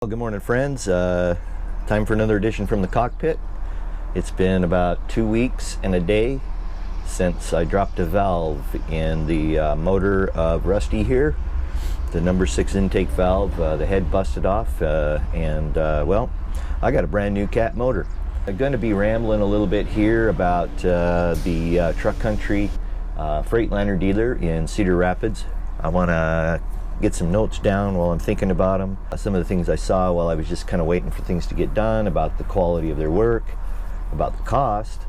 Well, good morning, friends. Time for another edition from the cockpit. It's been about 2 weeks and a day since I dropped a valve in the motor of Rusty here. The number 6 intake valve, the head busted off, well, I got a brand new cat motor. I'm going to be rambling a little bit here about the Truck Country Freightliner dealer in Cedar Rapids. I want to get some notes down while I'm thinking about them. Some of the things I saw while I was just kind of waiting for things to get done, about the quality of their work, about the cost,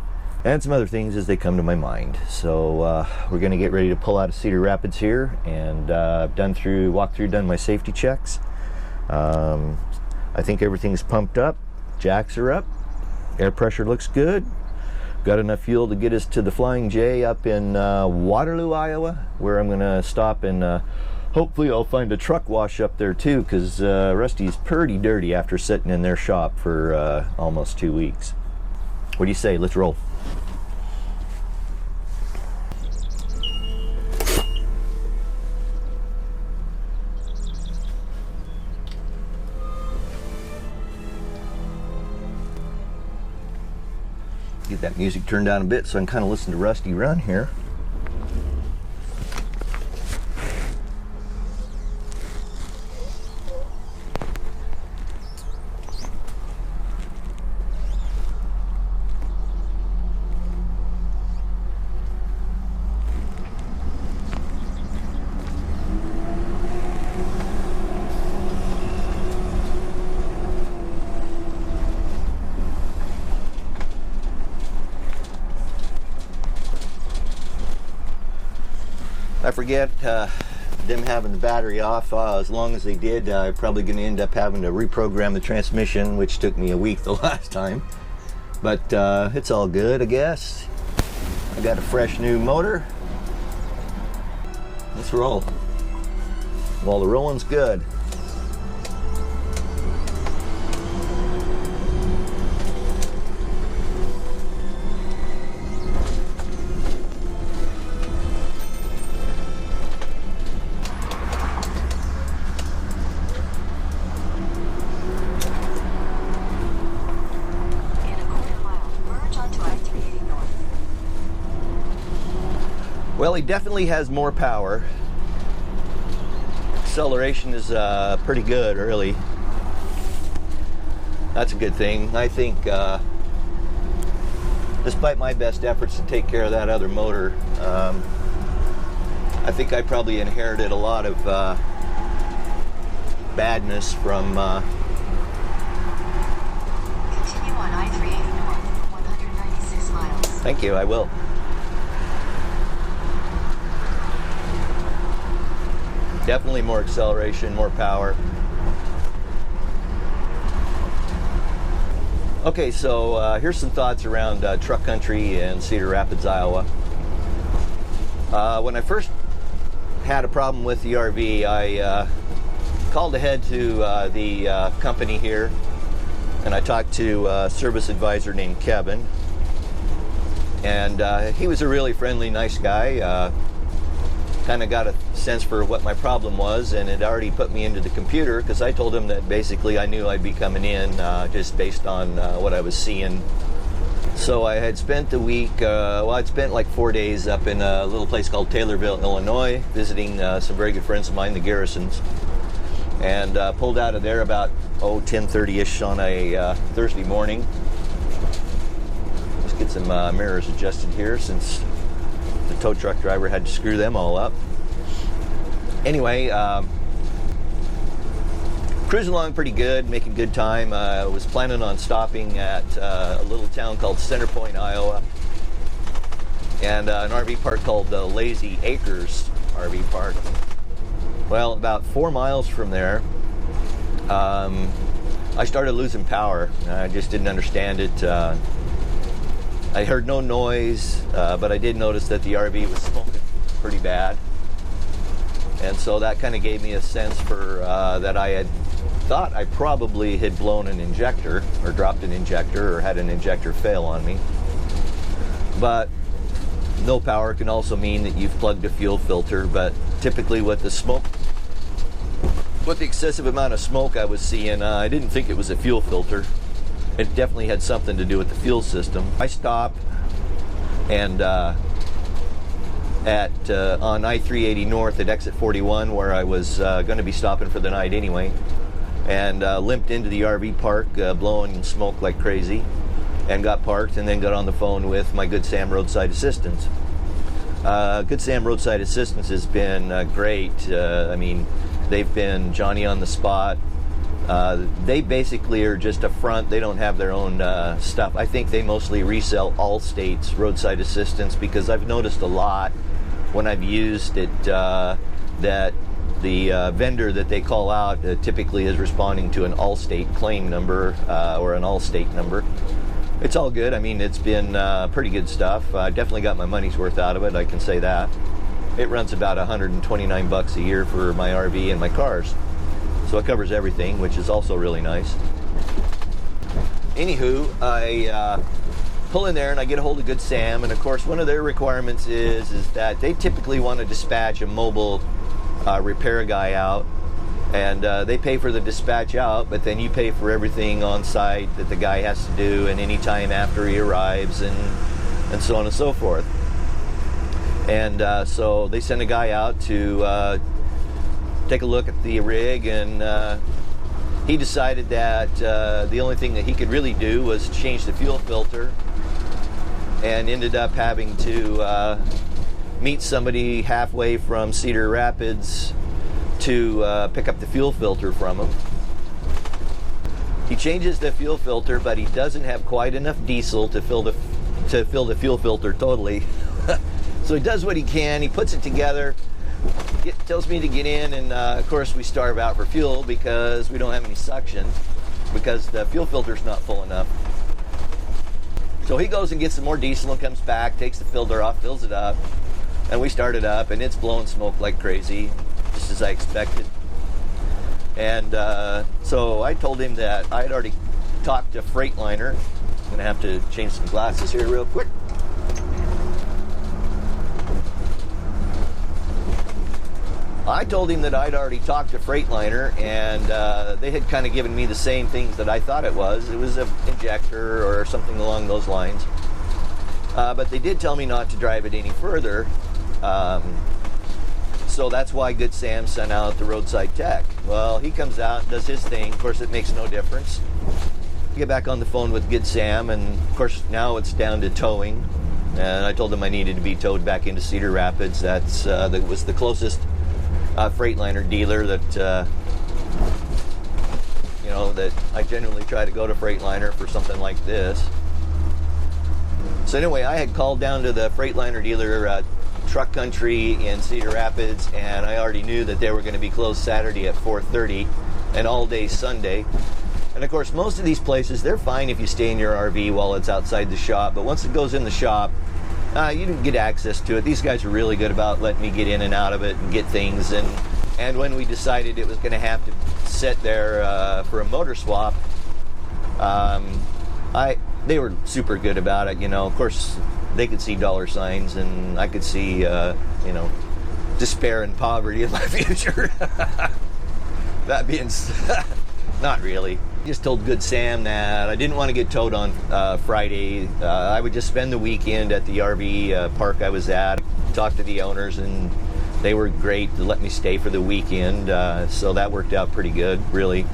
and some other things as they come to my mind. So we're going to get ready to pull out of Cedar Rapids here, and I've walked through, done my safety checks. I think everything's pumped up, jacks are up, air pressure looks good. Got enough fuel to get us to the Flying J up in Waterloo, Iowa, where I'm going to stop and hopefully I'll find a truck wash up there too, because Rusty's pretty dirty after sitting in their shop for almost 2 weeks. What do you say? Let's roll. Get that music turned down a bit so I can kind of listen to Rusty run here. I forget them having the battery off. As long as they did, I'm probably going to end up having to reprogram the transmission, which took me a week the last time. But it's all good, I guess. I got a fresh new motor. Let's roll. Well, the rolling's good. Well, he definitely has more power. Acceleration is pretty good early. That's a good thing. I think despite my best efforts to take care of that other motor, I think I probably inherited a lot of badness from Continue on I-380 north, 196 miles. Thank you, I will. Definitely more acceleration, more power. Okay, so here's some thoughts around Truck Country in Cedar Rapids, Iowa. When I first had a problem with the RV, I called ahead to the company here, and I talked to a service advisor named Kevin. And he was a really friendly, nice guy. Kind of got a sense for what my problem was, and it already put me into the computer, because I told him that basically I knew I'd be coming in just based on what I was seeing. So I had spent the week, I'd spent like 4 days up in a little place called Taylorville, Illinois, visiting some very good friends of mine, the Garrisons, and pulled out of there about 10:30ish on a Thursday morning. Let's get some mirrors adjusted here, since the tow truck driver had to screw them all up. Anyway, cruising along pretty good, making good time. I was planning on stopping at a little town called Center Point, Iowa, and an RV park called the Lazy Acres RV Park. Well, about 4 miles from there, I started losing power. I just didn't understand it. I heard no noise, but I did notice that the RV was smoking pretty bad. And so that kind of gave me a sense for that I had thought I probably had blown an injector, or dropped an injector, or had an injector fail on me. But no power can also mean that you've plugged a fuel filter, but typically what the smoke with the excessive amount of smoke I was seeing, I didn't think it was a fuel filter. It definitely had something to do with the fuel system. I stopped and on I-380 North at exit 41, where I was going to be stopping for the night anyway, and limped into the RV park, blowing smoke like crazy, and got parked, and then got on the phone with my Good Sam Roadside Assistance. Good Sam Roadside Assistance has been great. I mean, they've been Johnny on the spot. They basically are just a front. They don't have their own stuff. I think they mostly resell Allstate's roadside assistance, because I've noticed a lot when I've used it that the vendor that they call out typically is responding to an Allstate claim number or an Allstate number. It's all good. I mean, it's been pretty good stuff. I definitely got my money's worth out of it, I can say that. It runs about $129 a year for my RV and my cars. So it covers everything, which is also really nice. Anywho, I pull in there and I get a hold of Good Sam, and of course one of their requirements is that they typically want to dispatch a mobile repair guy out, and they pay for the dispatch out, but then you pay for everything on site that the guy has to do, and any time after he arrives, and so on and so forth. And so they send a guy out to take a look at the rig, and he decided that the only thing that he could really do was change the fuel filter, and ended up having to meet somebody halfway from Cedar Rapids to pick up the fuel filter from him. He changes the fuel filter, but he doesn't have quite enough diesel to fill the fuel filter totally. So he does what he can. He puts it together. Tells me to get in, and of course we starve out for fuel because we don't have any suction, because the fuel filter's not full enough. So he goes and gets some more diesel and comes back, takes the filter off, fills it up, and we start it up, and it's blowing smoke like crazy, just as I expected. And so I told him that I had already talked to Freightliner. I'm going to have to change some glasses here real quick. I told him that I'd already talked to Freightliner, and they had kind of given me the same things that I thought it was. It was an injector or something along those lines. But they did tell me not to drive it any further. So that's why Good Sam sent out the roadside tech. Well, he comes out, does his thing. Of course, it makes no difference. I get back on the phone with Good Sam, and of course now it's down to towing. And I told him I needed to be towed back into Cedar Rapids. That was the closest Freightliner dealer that that I generally try to go to Freightliner for something like this. So anyway, I had called down to the Freightliner dealer, Truck Country in Cedar Rapids, and I already knew that they were going to be closed Saturday at 4:30 and all day Sunday. And of course, most of these places, they're fine if you stay in your RV while it's outside the shop, but once it goes in the shop, you didn't get access to it. These guys are really good about letting me get in and out of it and get things. And when we decided it was going to have to sit there for a motor swap, they were super good about it. Of course, they could see dollar signs, and I could see, despair and poverty in my future. That being not really. I just told Good Sam that I didn't want to get towed on Friday. I would just spend the weekend at the RV park I was at. Talked to the owners, and they were great to let me stay for the weekend. So that worked out pretty good, really.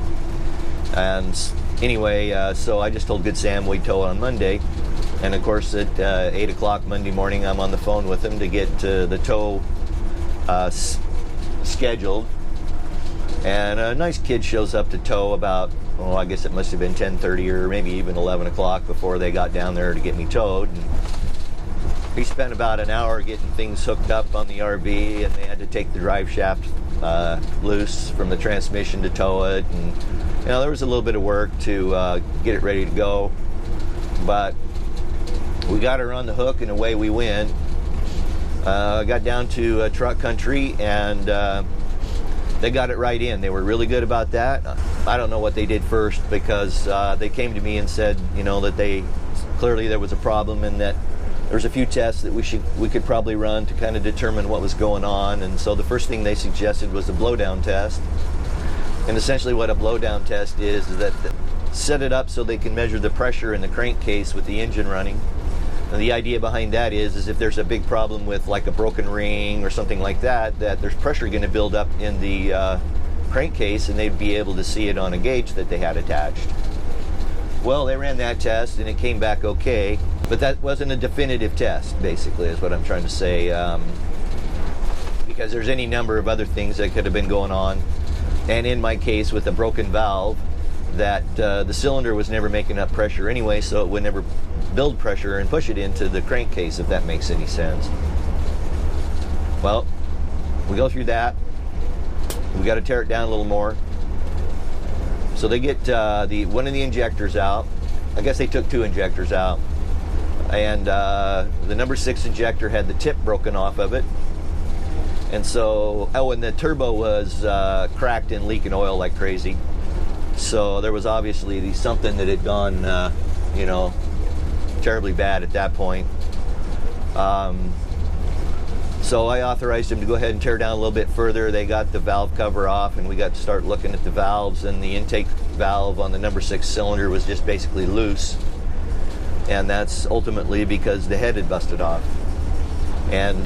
And anyway, so I just told Good Sam we'd tow on Monday. And of course, at 8 o'clock Monday morning, I'm on the phone with him to get the tow scheduled. And a nice kid shows up to tow about, I guess it must have been 10:30 or maybe even 11 o'clock before they got down there to get me towed. And we spent about an hour getting things hooked up on the RV, and they had to take the drive shaft loose from the transmission to tow it. And there was a little bit of work to get it ready to go, but we got her on the hook, and away we went. Got down to Truck Country, and they got it right in. They were really good about that. I don't know what they did first, because they came to me and said, that clearly there was a problem, and that there's a few tests that we could probably run to kind of determine what was going on. And so the first thing they suggested was a blowdown test. And essentially what a blowdown test is that set it up so they can measure the pressure in the crankcase with the engine running. And the idea behind that is if there's a big problem with like a broken ring or something like that, that there's pressure going to build up in the crankcase, and they'd be able to see it on a gauge that they had attached. Well, they ran that test and it came back okay, but that wasn't a definitive test, basically, is what I'm trying to say, because there's any number of other things that could have been going on. And in my case, with a broken valve, that the cylinder was never making up pressure anyway, so it would never build pressure and push it into the crankcase, if that makes any sense. Well, we go through that. We got to tear it down a little more. So they get one of the injectors out. I guess they took 2 injectors out, and the number 6 injector had the tip broken off of it. And so, and the turbo was cracked and leaking oil like crazy. So there was obviously something that had gone, terribly bad at that point. So I authorized him to go ahead and tear down a little bit further. They got the valve cover off, and we got to start looking at the valves, and the intake valve on the number 6 cylinder was just basically loose. And that's ultimately because the head had busted off. And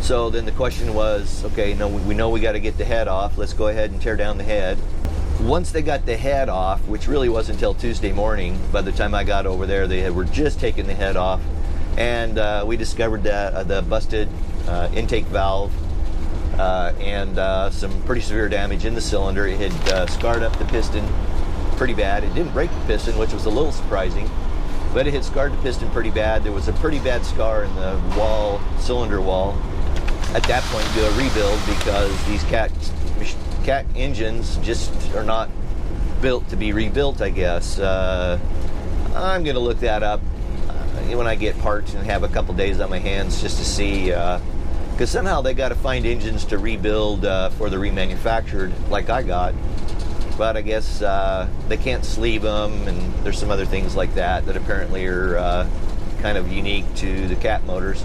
so then the question was, okay, we know we got to get the head off. Let's go ahead and tear down the head. Once they got the head off, which really wasn't until Tuesday morning, by the time I got over there, they were just taking the head off. And we discovered that the busted intake valve and some pretty severe damage in the cylinder. It had scarred up the piston pretty bad. It didn't break the piston, which was a little surprising, but it had scarred the piston pretty bad. There was a pretty bad scar in the cylinder wall. At that point, do a rebuild, because these cat engines just are not built to be rebuilt, I guess. I'm going to look that up when I get parts and have a couple days on my hands just to see, because somehow they got to find engines to rebuild for the remanufactured like I got. But I guess they can't sleeve them, and there's some other things like that that apparently are kind of unique to the cat motors.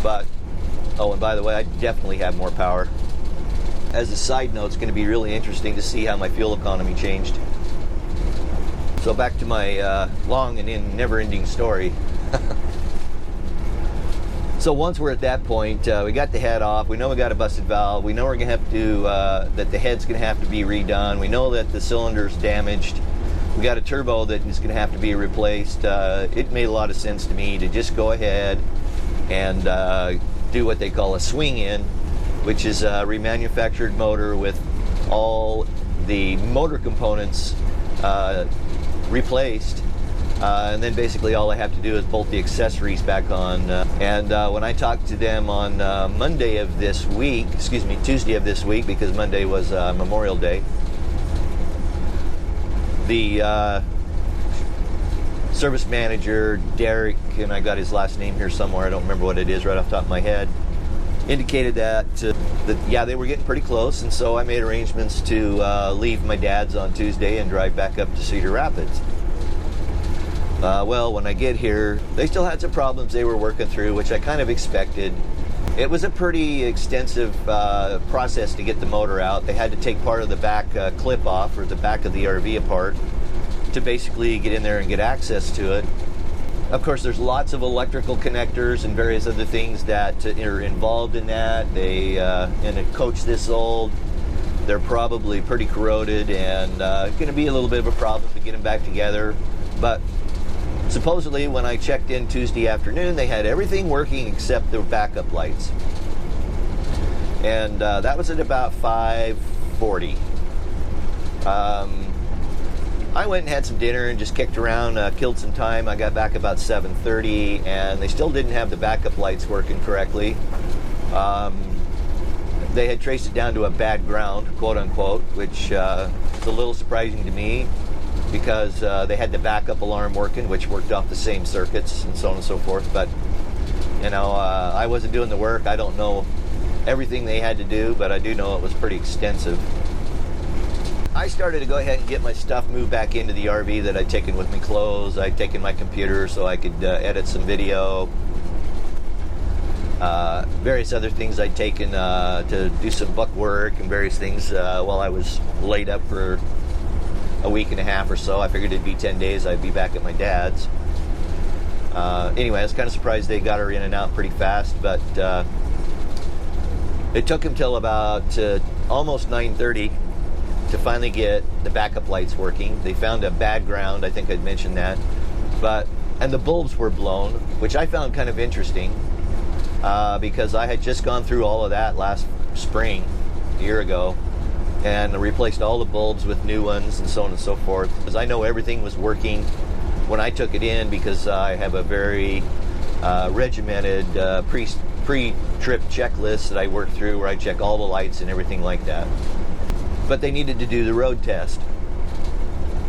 But oh, and by the way, I definitely have more power. As a side note, it's going to be really interesting to see how my fuel economy changed. So back to my long and never-ending story. So once we're at that point, we got the head off. We know we got a busted valve. We know we're going to have to that the head's going to have to be redone. We know that the cylinder's damaged. We got a turbo that is going to have to be replaced. It made a lot of sense to me to just go ahead and do what they call a swing-in, which is a remanufactured motor with all the motor components replaced, and then basically all I have to do is bolt the accessories back on. And when I talked to them on Tuesday of this week, because Monday was Memorial Day, the service manager, Derek, and I got his last name here somewhere, I don't remember what it is right off the top of my head, indicated that yeah, they were getting pretty close, and so I made arrangements to leave my dad's on Tuesday and drive back up to Cedar Rapids. Well, when I get here, they still had some problems they were working through, which I kind of expected. It was a pretty extensive process to get the motor out. They had to take part of the back clip off, or the back of the RV apart, to basically get in there and get access to it. Of course, there's lots of electrical connectors and various other things that are involved in that. In a coach this old, they're probably pretty corroded, and going to be a little bit of a problem to get them back together. But supposedly, when I checked in Tuesday afternoon, they had everything working except the backup lights. And that was at about 5:40. I went and had some dinner and just kicked around, killed some time. I got back about 7:30, and they still didn't have the backup lights working correctly. They had traced it down to a bad ground, quote unquote, which is a little surprising to me, because they had the backup alarm working, which worked off the same circuits and so on and so forth. But I wasn't doing the work. I don't know everything they had to do, but I do know it was pretty extensive. I started to go ahead and get my stuff moved back into the RV that I'd taken with me, clothes. I'd taken my computer so I could edit some video. various other things I'd taken to do some buck work and various things while I was laid up for a week and a half or so. I figured it'd be 10 days, I'd be back at my dad's. Anyway, I was kind of surprised they got her in and out pretty fast, but it took them till about almost 9:30 to finally get the backup lights working. They found a bad ground, I think I'd mentioned that, and the bulbs were blown, which I found kind of interesting because I had just gone through all of that last spring, a year ago, and replaced all the bulbs with new ones and so on and so forth, because I know everything was working when I took it in, because I have a very regimented pre-trip checklist that I work through where I check all the lights and everything like that. But they needed to do the road test,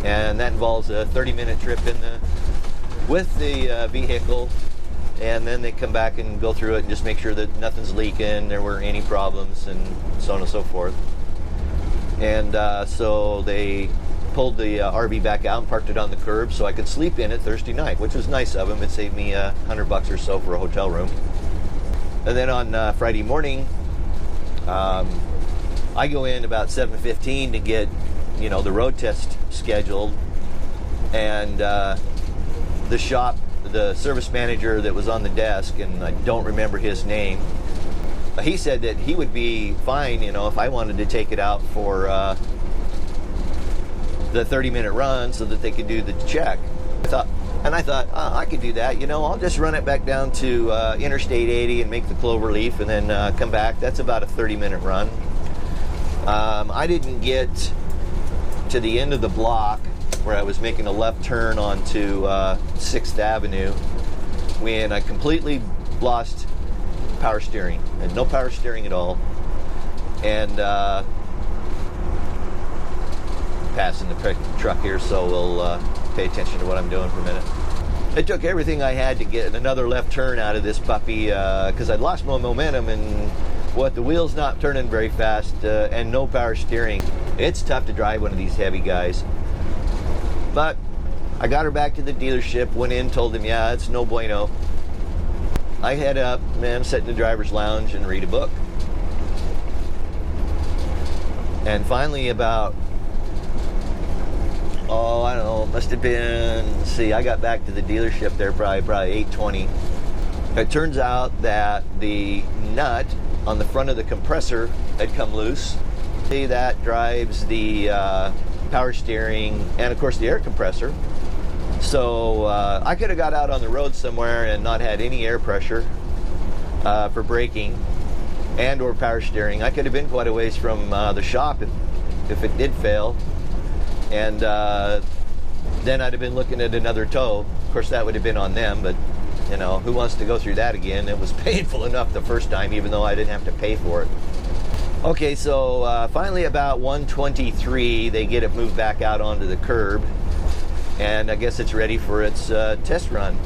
and that involves a 30-minute trip with the vehicle, and then they come back and go through it and just make sure that nothing's leaking, there weren't any problems, and so on and so forth. And so they pulled the RV back out and parked it on the curb so I could sleep in it Thursday night, which was nice of them. It saved me $100 or so for a hotel room. And then on Friday morning, I go in about 7:15 to get, the road test scheduled, and the shop, the service manager that was on the desk, and I don't remember his name, he said that he would be fine, if I wanted to take it out for the 30-minute run so that they could do the check. I thought, I could do that, I'll just run it back down to Interstate 80 and make the cloverleaf and then come back. That's about a 30-minute run. I didn't get to the end of the block where I was making a left turn onto 6th Avenue when I completely lost power steering. I had no power steering at all. And passing the truck here, so we'll pay attention to what I'm doing for a minute. It took everything I had to get another left turn out of this puppy because I'd lost my momentum, and the wheel's not turning very fast and no power steering. It's tough to drive one of these heavy guys. But I got her back to the dealership, went in, told them, yeah, it's no bueno. I head up, sit in the driver's lounge and read a book. And finally about, I don't know, must have been, I got back to the dealership there probably 8:20. It turns out that the nut on the front of the compressor had come loose. That drives the power steering and, of course, the air compressor. So I could have got out on the road somewhere and not had any air pressure for braking and or power steering. I could have been quite a ways from the shop if it did fail. And then I'd have been looking at another tow. Of course, that would have been on them, but, who wants to go through that again? It was painful enough the first time, even though I didn't have to pay for it. Okay, so finally about 1:23, they get it moved back out onto the curb, and I guess it's ready for its test run.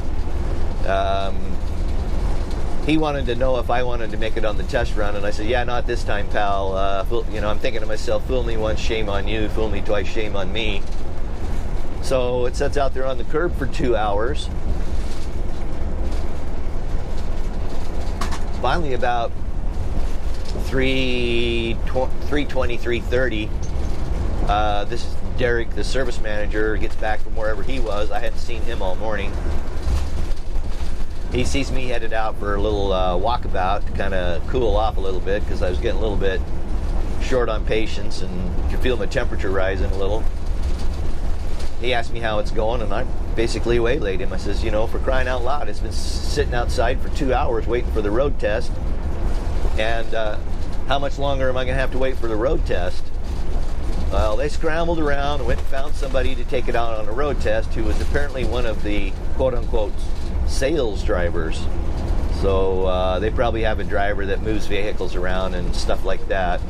He wanted to know if I wanted to make it on the test run, and I said, yeah, not this time, pal. I'm thinking to myself, fool me once, shame on you. Fool me twice, shame on me. So it sits out there on the curb for 2 hours. Finally, about 3:20, 3:30, this is Derek, the service manager, gets back from wherever he was. I hadn't seen him all morning. He sees me headed out for a little walkabout to kind of cool off a little bit because I was getting a little bit short on patience and could feel my temperature rising a little. He asked me how it's going, and I basically waylaid him. I says, for crying out loud, it's been sitting outside for 2 hours waiting for the road test. And how much longer am I going to have to wait for the road test? Well, they scrambled around and went and found somebody to take it out on a road test who was apparently one of the quote-unquote sales drivers. So they probably have a driver that moves vehicles around and stuff like that.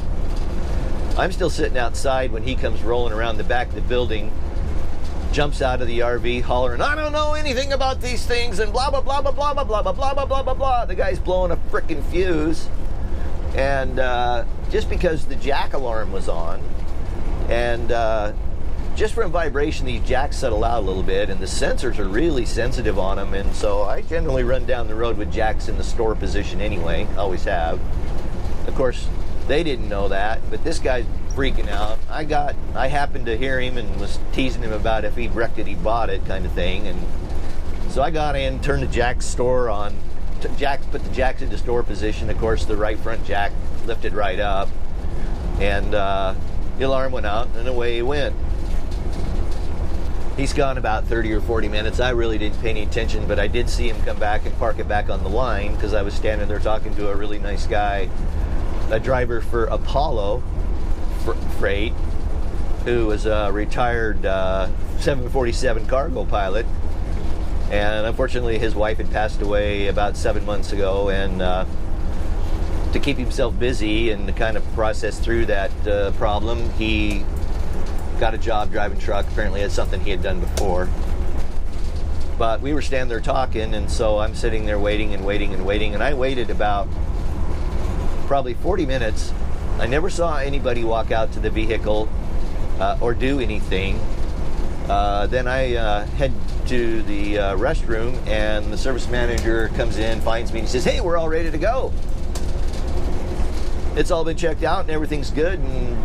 I'm still sitting outside when he comes rolling around the back of the building, jumps out of the RV hollering, I don't know anything about these things, and blah, blah, blah, blah, blah, blah, blah, blah, blah, blah, blah, blah, blah. The guy's blowing a frickin' fuse. And just because the jack alarm was on, and just from vibration, these jacks settle out a little bit, and the sensors are really sensitive on them, and so I generally run down the road with jacks in the store position anyway, always have. Of course, they didn't know that, but this guy's freaking out. I happened to hear him and was teasing him about if he wrecked it, he bought it kind of thing, and so I got in, turned the jack store on, put the jacks into store position. Of course, the right front jack lifted right up, and the alarm went out, and away he went. He's gone about 30 or 40 minutes. I really didn't pay any attention, but I did see him come back and park it back on the line because I was standing there talking to a really nice guy, a driver for Apollo Freight, who was a retired 747 cargo pilot. And unfortunately, his wife had passed away about 7 months ago, and to keep himself busy and to kind of process through that problem, he got a job driving truck. Apparently it's something he had done before. But we were standing there talking, and so I'm sitting there waiting, and I waited about probably 40 minutes. I never saw anybody walk out to the vehicle or do anything. Then I head to the restroom, and the service manager comes in, finds me, and he says, "Hey, we're all ready to go. It's all been checked out and everything's good, and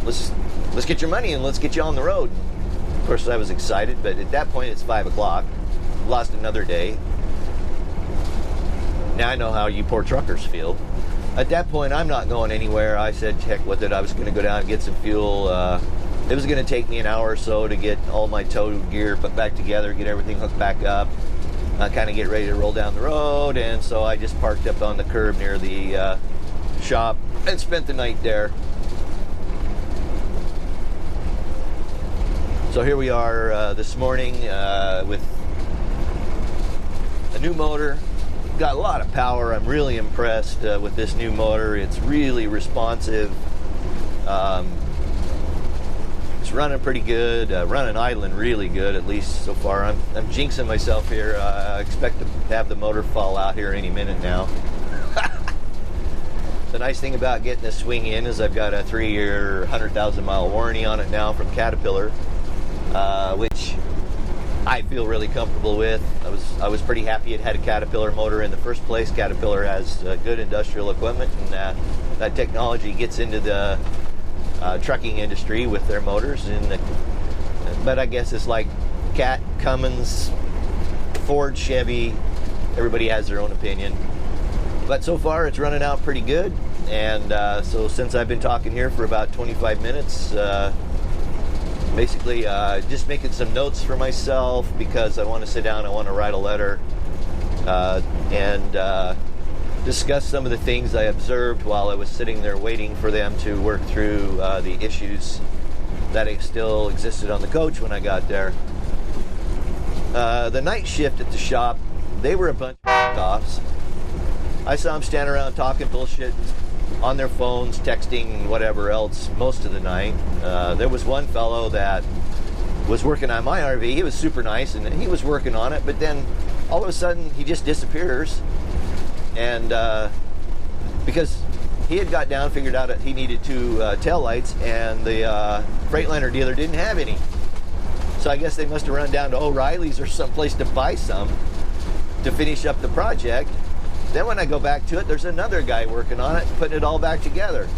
let's get your money and let's get you on the road." Of course, I was excited, but at that point it's 5 o'clock. Lost another day. Now I know how you poor truckers feel. At that point, I'm not going anywhere. I said, heck with it. I was going to go down and get some fuel. It was going to take me an hour or so to get all my tow gear put back together, get everything hooked back up, kind of get ready to roll down the road. And so I just parked up on the curb near the shop and spent the night there. So here we are this morning with a new motor. Got a lot of power. I'm really impressed with this new motor. It's really responsive. It's running pretty good. Running idling really good, at least so far. I'm jinxing myself here. I expect to have the motor fall out here any minute now. The nice thing about getting this swing in is I've got a 3-year, 100,000 mile warranty on it now from Caterpillar, which I feel really comfortable with. I was pretty happy it had a Caterpillar motor in the first place. Caterpillar has good industrial equipment, and that technology gets into the trucking industry with their motors. But I guess it's like Cat, Cummins, Ford, Chevy. Everybody has their own opinion. But so far it's running out pretty good. And so since I've been talking here for about 25 minutes, basically just making some notes for myself because I want to sit down, I want to write a letter and discuss some of the things I observed while I was sitting there waiting for them to work through the issues that still existed on the coach when I got there. The night shift at the shop, they were a bunch of offs. I saw them standing around talking bullshit on their phones, texting, whatever else, most of the night. There was one fellow that was working on my RV. He was super nice, and he was working on it, but then all of a sudden, he just disappears. And because he had got down, figured out that he needed 2 taillights, and the Freightliner dealer didn't have any. So I guess they must have run down to O'Reilly's or someplace to buy some to finish up the project. Then when I go back to it, there's another guy working on it, putting it all back together.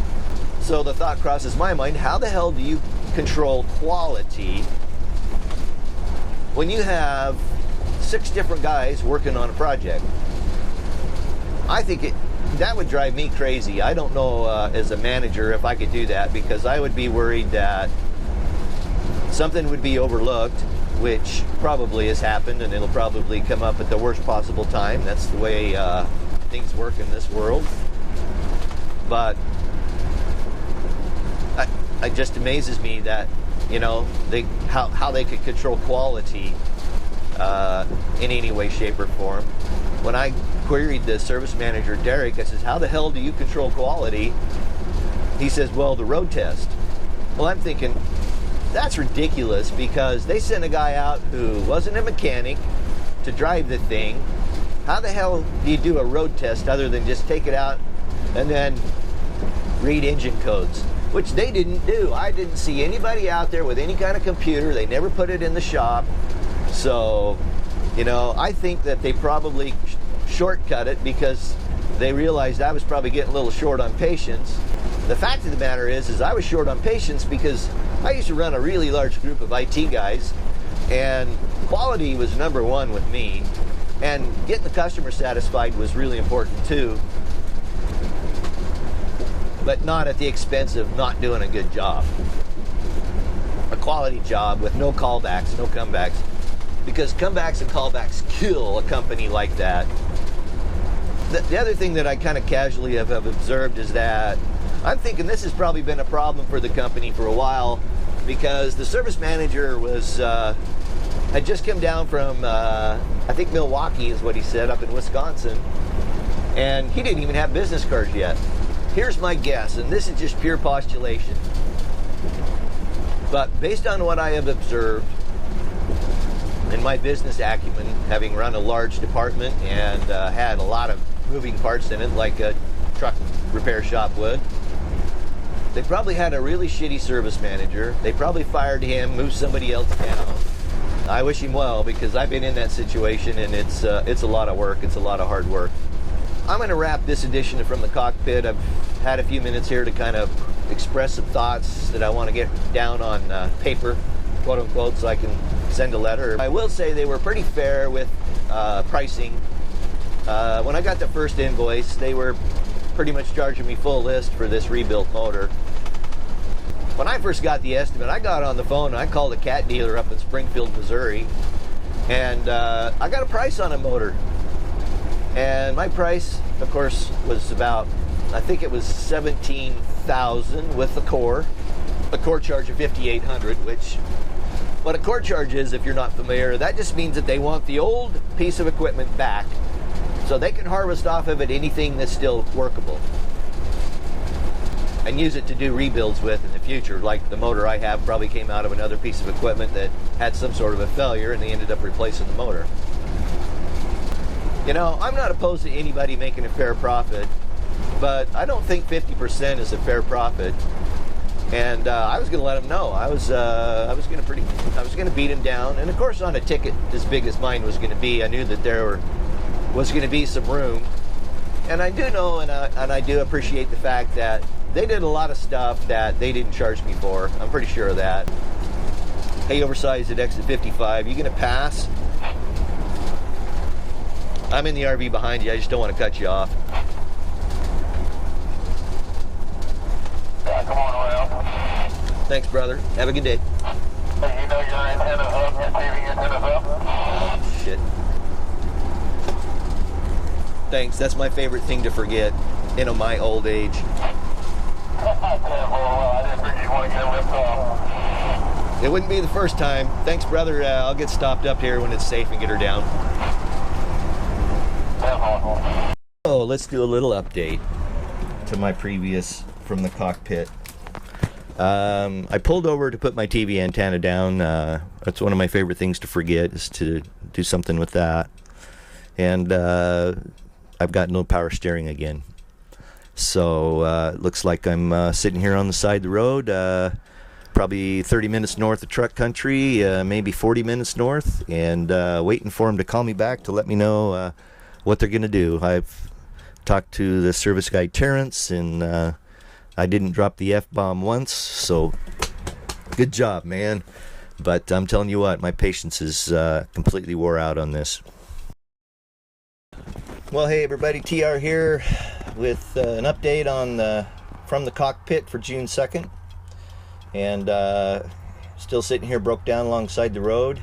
So the thought crosses my mind, how the hell do you control quality when you have 6 different guys working on a project? I think that would drive me crazy. I don't know as a manager if I could do that, because I would be worried that something would be overlooked, which probably has happened, and it'll probably come up at the worst possible time. That's the way things work in this world. But it just amazes me that, how they could control quality in any way, shape, or form. When I queried the service manager, Derek, I says, how the hell do you control quality? He says, well, the road test. Well, I'm thinking, that's ridiculous, because they sent a guy out who wasn't a mechanic to drive the thing. How the hell do you do a road test other than just take it out and then read engine codes? which they didn't do. I didn't see anybody out there with any kind of computer. They never put it in the shop. So, you know, I think that they probably shortcut it because they realized I was probably getting a little short on patience. The fact of the matter is I was short on patience because I used to run a really large group of IT guys, and quality was number one with me, and getting the customer satisfied was really important too, but not at the expense of not doing a good job. A quality job with no callbacks, no comebacks, because comebacks and callbacks kill a company like that. The other thing that I kind of casually have observed is that I'm thinking this has probably been a problem for the company for a while, because the service manager was had just come down from I think Milwaukee is what he said, up in Wisconsin, and he didn't even have business cards yet. Here's my guess, and this is just pure postulation, but based on what I have observed in my business acumen, having run a large department and had a lot of moving parts in it like a truck repair shop would, they probably had a really shitty service manager. They probably fired him, moved somebody else down. I wish him well, because I've been in that situation, and it's a lot of work. It's a lot of hard work. I'm going to wrap this edition of From the Cockpit. I've had a few minutes here to kind of express some thoughts that I want to get down on paper, quote unquote, so I can send a letter. I will say they were pretty fair with pricing. When I got the first invoice, they were pretty much charging me full list for this rebuilt motor. When I first got the estimate, I got on the phone and I called a cat dealer up in Springfield, Missouri, and I got a price on a motor. And my price, of course, was about, I think it was $17,000 with the core. A core charge of $5,800, which, what a core charge is, if you're not familiar, that just means that they want the old piece of equipment back so they can harvest off of it anything that's still workable and use it to do rebuilds with in the future. Like the motor I have probably came out of another piece of equipment that had some sort of a failure, and they ended up replacing the motor. You know, I'm not opposed to anybody making a fair profit, but I don't think 50% is a fair profit. And I was going to let him know. I was going to beat him down. And of course, on a ticket as big as mine was going to be, I knew that there was going to be some room. And I do know, and I do appreciate the fact that they did a lot of stuff that they didn't charge me for. I'm pretty sure of that. Hey, oversized at exit 55, you going to pass? I'm in the RV behind you. I just don't want to cut you off. Yeah, come on around. Thanks, brother. Have a good day. Hey, you know your antenna's up, your TV antenna's up. Oh, shit. Thanks. That's my favorite thing to forget in my old age. I didn't think you'd want to get lift off. It wouldn't be the first time. Thanks, brother. I'll get stopped up here when it's safe and get her down. Oh, let's do a little update to my previous From the Cockpit. I pulled over to put my TV antenna down. That's one of my favorite things to forget, is to do something with that. And I've got no power steering again. So it looks like I'm sitting here on the side of the road, probably 30 minutes north of truck country, maybe 40 minutes north, and waiting for them to call me back to let me know what they're going to do. I've talked to the service guy Terrence, and I didn't drop the F-bomb once, so good job, man. But I'm telling you what, my patience is completely wore out on this. Well, hey everybody, TR here with an update on From the Cockpit for June 2nd. And still sitting here broke down alongside the road,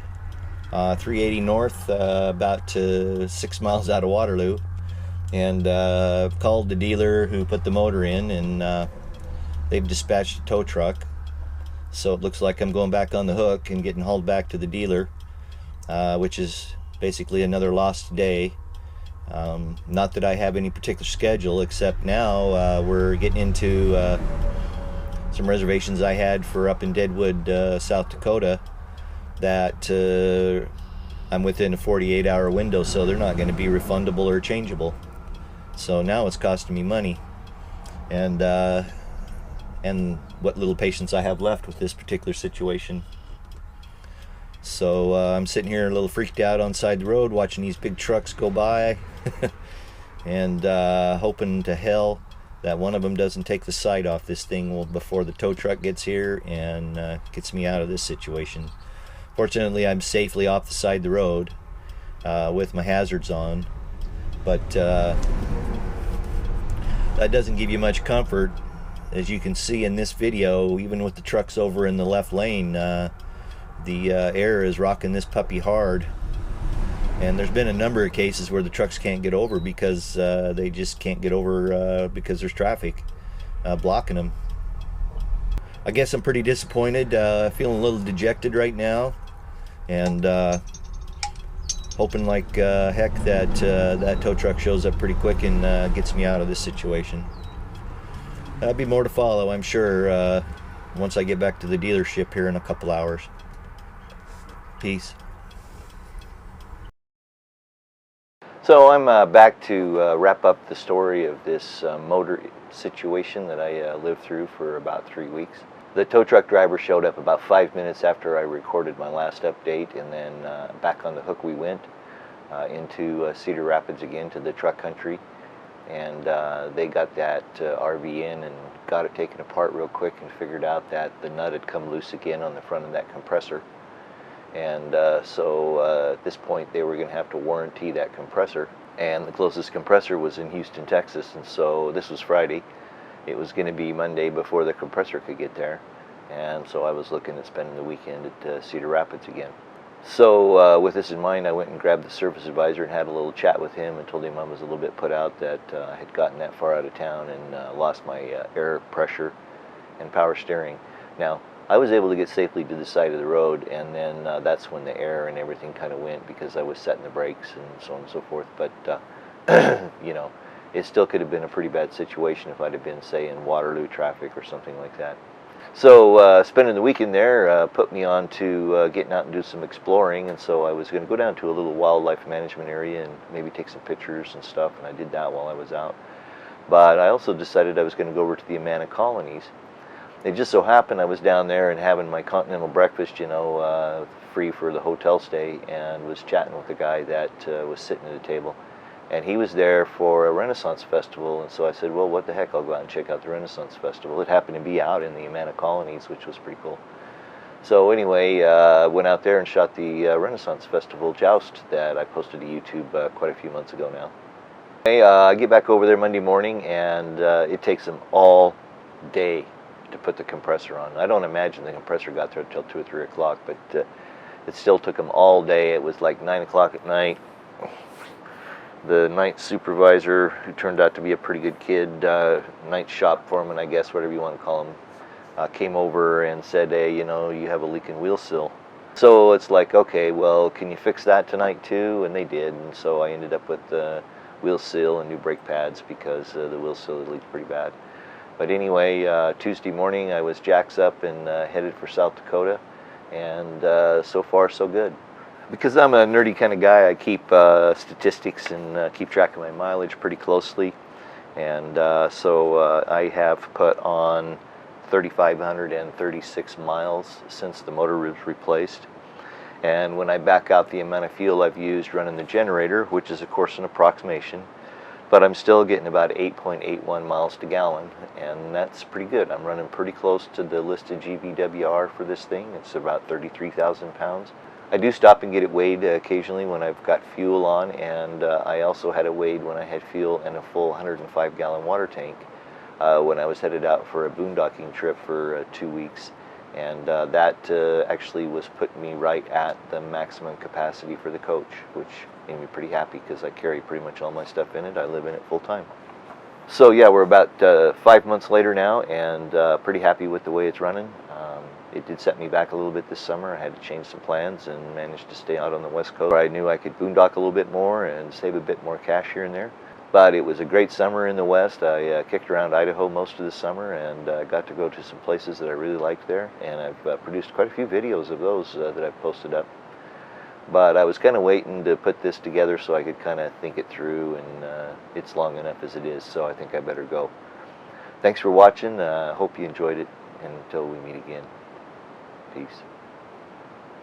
380 north, about 6 miles out of Waterloo. And called the dealer who put the motor in, and they've dispatched a tow truck. So it looks like I'm going back on the hook and getting hauled back to the dealer, which is basically another lost day. Not that I have any particular schedule, except now we're getting into some reservations I had for up in Deadwood, South Dakota, that I'm within a 48-hour window, so they're not going to be refundable or changeable. So now it's costing me money. And and what little patience I have left with this particular situation. So I'm sitting here a little freaked out on side the road watching these big trucks go by and hoping to hell that one of them doesn't take the sight off this thing before the tow truck gets here and gets me out of this situation. Fortunately, I'm safely off the side of the road with my hazards on, but that doesn't give you much comfort. As you can see in this video, even with the trucks over in the left lane, the air is rocking this puppy hard, and there's been a number of cases where the trucks can't get over because they just can't get over because there's traffic blocking them. I guess I'm pretty disappointed, feeling a little dejected right now, and hoping like heck that that tow truck shows up pretty quick and gets me out of this situation. There'll be more to follow, I'm sure, once I get back to the dealership here in a couple hours. Peace. So I'm back to wrap up the story of this motor situation that I lived through for about 3 weeks. The tow truck driver showed up about 5 minutes after I recorded my last update, and then back on the hook we went into Cedar Rapids again to the truck country, and they got that RV in and got it taken apart real quick and figured out that the nut had come loose again on the front of that compressor. And so at this point they were going to have to warranty that compressor, and the closest compressor was in Houston, Texas, and so this was Friday. It was going to be Monday before the compressor could get there, and so I was looking at spending the weekend at Cedar Rapids again. So with this in mind, I went and grabbed the service advisor and had a little chat with him and told him I was a little bit put out that I had gotten that far out of town and lost my air pressure and power steering. Now, I was able to get safely to the side of the road, and then that's when the air and everything kind of went because I was setting the brakes and so on and so forth. But, you know, it still could have been a pretty bad situation if I'd have been, say, in Waterloo traffic or something like that. So spending the weekend there put me on to getting out and do some exploring, and so I was going to go down to a little wildlife management area and maybe take some pictures and stuff, and I did that while I was out. But I also decided I was going to go over to the Amana colonies. It just so happened I was down there and having my continental breakfast, you know, free for the hotel stay, and was chatting with a guy that was sitting at a table. And he was there for a Renaissance Festival, and so I said, well, what the heck, I'll go out and check out the Renaissance Festival. It happened to be out in the Amana colonies, which was pretty cool. So anyway, went out there and shot the Renaissance Festival joust that I posted to YouTube quite a few months ago now. I get back over there Monday morning, and it takes them all day to put the compressor on. I don't imagine the compressor got there until 2 or 3 o'clock, but it still took them all day. It was like 9 o'clock at night. The night supervisor, who turned out to be a pretty good kid, night shop foreman, I guess, whatever you want to call him, came over and said, hey, you know, you have a leaking wheel seal. So it's like, okay, well, can you fix that tonight too? And they did, and so I ended up with the wheel seal and new brake pads because the wheel seal had leaked pretty bad. But anyway, Tuesday morning I was jacks up and headed for South Dakota, and so far so good. Because I'm a nerdy kind of guy, I keep statistics and keep track of my mileage pretty closely, and so I have put on 3,536 miles since the motor was replaced. And when I back out the amount of fuel I've used running the generator, which is of course an approximation, but I'm still getting about 8.81 miles to gallon, and that's pretty good. I'm running pretty close to the listed GVWR for this thing. It's about 33,000 pounds. I do stop and get it weighed occasionally when I've got fuel on, and I also had it weighed when I had fuel and a full 105-gallon water tank when I was headed out for a boondocking trip for 2 weeks. And that actually was putting me right at the maximum capacity for the coach, which made me pretty happy because I carry pretty much all my stuff in it. I live in it full time. So yeah, we're about 5 months later now, and pretty happy with the way it's running. It did set me back a little bit this summer. I had to change some plans and managed to stay out on the West Coast, where I knew I could boondock a little bit more and save a bit more cash here and there. But it was a great summer in the West. I kicked around Idaho most of the summer and got to go to some places that I really liked there. And I've produced quite a few videos of those that I've posted up. But I was kind of waiting to put this together so I could kind of think it through, and it's long enough as it is, so I think I better go. Thanks for watching. Hope you enjoyed it. And until we meet again, peace.